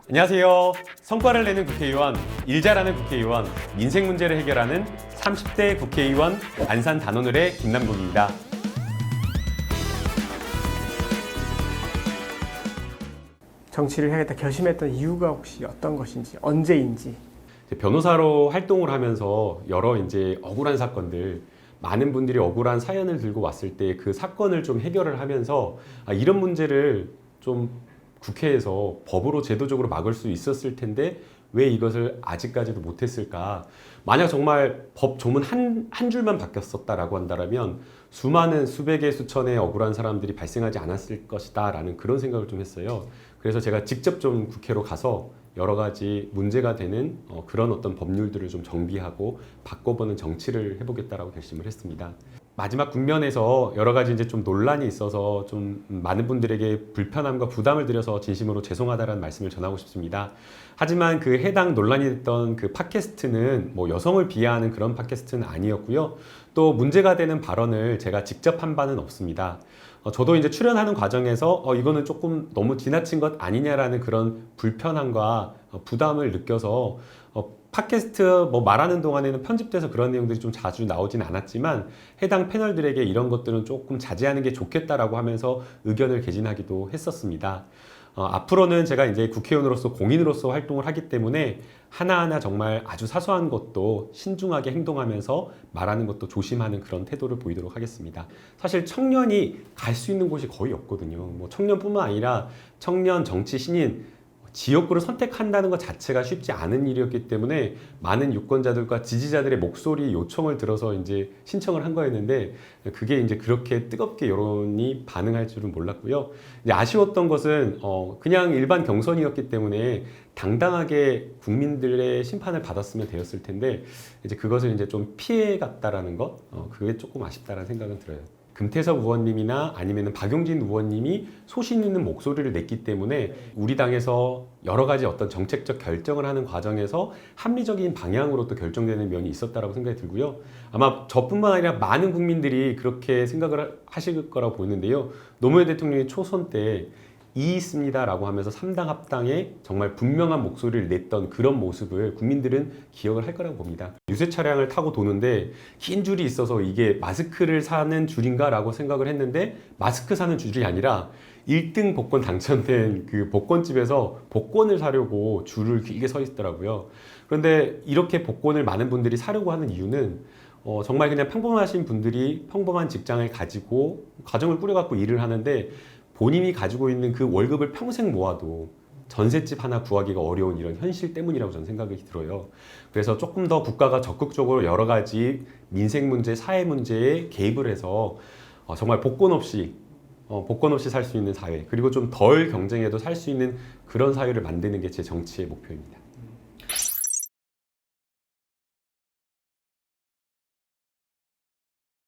안녕하세요. 성과를 내는 국회의원, 일 잘하는 국회의원, 민생 문제를 해결하는 30대 국회의원 안산 단오늘의 김남국입니다. 정치를 해야겠다 결심했던 이유가 혹시 어떤 것인지, 언제인지. 변호사로 활동을 하면서 여러 이제 억울한 사건들, 많은 분들이 억울한 사연을 들고 왔을 때 그 사건을 좀 해결을 하면서 이런 문제를 좀 국회에서 법으로 제도적으로 막을 수 있었을 텐데 왜 이것을 아직까지도 못했을까? 만약 정말 법 조문 한 줄만 바뀌었었다라고 한다면 수많은 수백의 수천의 억울한 사람들이 발생하지 않았을 것이다 라는 그런 생각을 좀 했어요. 그래서 제가 직접 좀 국회로 가서 여러 가지 문제가 되는 그런 어떤 법률들을 좀 정비하고 바꿔보는 정치를 해보겠다라고 결심을 했습니다. 마지막 국면에서 여러 가지 이제 좀 논란이 있어서 좀 많은 분들에게 불편함과 부담을 드려서 진심으로 죄송하다라는 말씀을 전하고 싶습니다. 하지만 그 해당 논란이 됐던 그 팟캐스트는 뭐 여성을 비하하는 그런 팟캐스트는 아니었고요. 또 문제가 되는 발언을 제가 직접 한 바는 없습니다. 저도 이제 출연하는 과정에서 이거는 조금 너무 지나친 것 아니냐라는 그런 불편함과 부담을 느껴서 팟캐스트 뭐 말하는 동안에는 편집돼서 그런 내용들이 좀 자주 나오진 않았지만 해당 패널들에게 이런 것들은 조금 자제하는 게 좋겠다라고 하면서 의견을 개진하기도 했었습니다. 앞으로는 제가 이제 국회의원으로서 공인으로서 활동을 하기 때문에 하나하나 정말 아주 사소한 것도 신중하게 행동하면서 말하는 것도 조심하는 그런 태도를 보이도록 하겠습니다. 사실 청년이 갈 수 있는 곳이 거의 없거든요. 뭐 청년뿐만 아니라 청년, 정치, 신인 지역구를 선택한다는 것 자체가 쉽지 않은 일이었기 때문에 많은 유권자들과 지지자들의 목소리 요청을 들어서 이제 신청을 한 거였는데 그게 이제 그렇게 뜨겁게 여론이 반응할 줄은 몰랐고요. 이제 아쉬웠던 것은 그냥 일반 경선이었기 때문에 당당하게 국민들의 심판을 받았으면 되었을 텐데 이제 그것을 이제 좀 피해갔다라는 것, 그게 조금 아쉽다라는 생각은 들어요. 금태섭 의원님이나 아니면 박용진 의원님이 소신 있는 목소리를 냈기 때문에 우리 당에서 여러 가지 어떤 정책적 결정을 하는 과정에서 합리적인 방향으로 또 결정되는 면이 있었다고 생각이 들고요. 아마 저뿐만 아니라 많은 국민들이 그렇게 생각을 하실 거라고 보이는데요. 노무현 대통령이 초선 때 이 있습니다 라고 하면서 3당 합당에 정말 분명한 목소리를 냈던 그런 모습을 국민들은 기억을 할 거라고 봅니다. 유세 차량을 타고 도는데 긴 줄이 있어서 이게 마스크를 사는 줄인가 라고 생각을 했는데 마스크 사는 줄이 아니라 1등 복권 당첨된 그 복권집에서 복권을 사려고 줄을 길게 서 있더라고요. 그런데 이렇게 복권을 많은 분들이 사려고 하는 이유는 정말 그냥 평범하신 분들이 평범한 직장을 가지고 가정을 꾸려갖고 일을 하는데 본인이 가지고 있는 그 월급을 평생 모아도 전셋집 하나 구하기가 어려운 이런 현실 때문이라고 저는 생각이 들어요. 그래서 조금 더 국가가 적극적으로 여러 가지 민생 문제, 사회 문제에 개입을 해서 정말 복권 없이 살 수 있는 사회, 그리고 좀 덜 경쟁해도 살 수 있는 그런 사회를 만드는 게 제 정치의 목표입니다.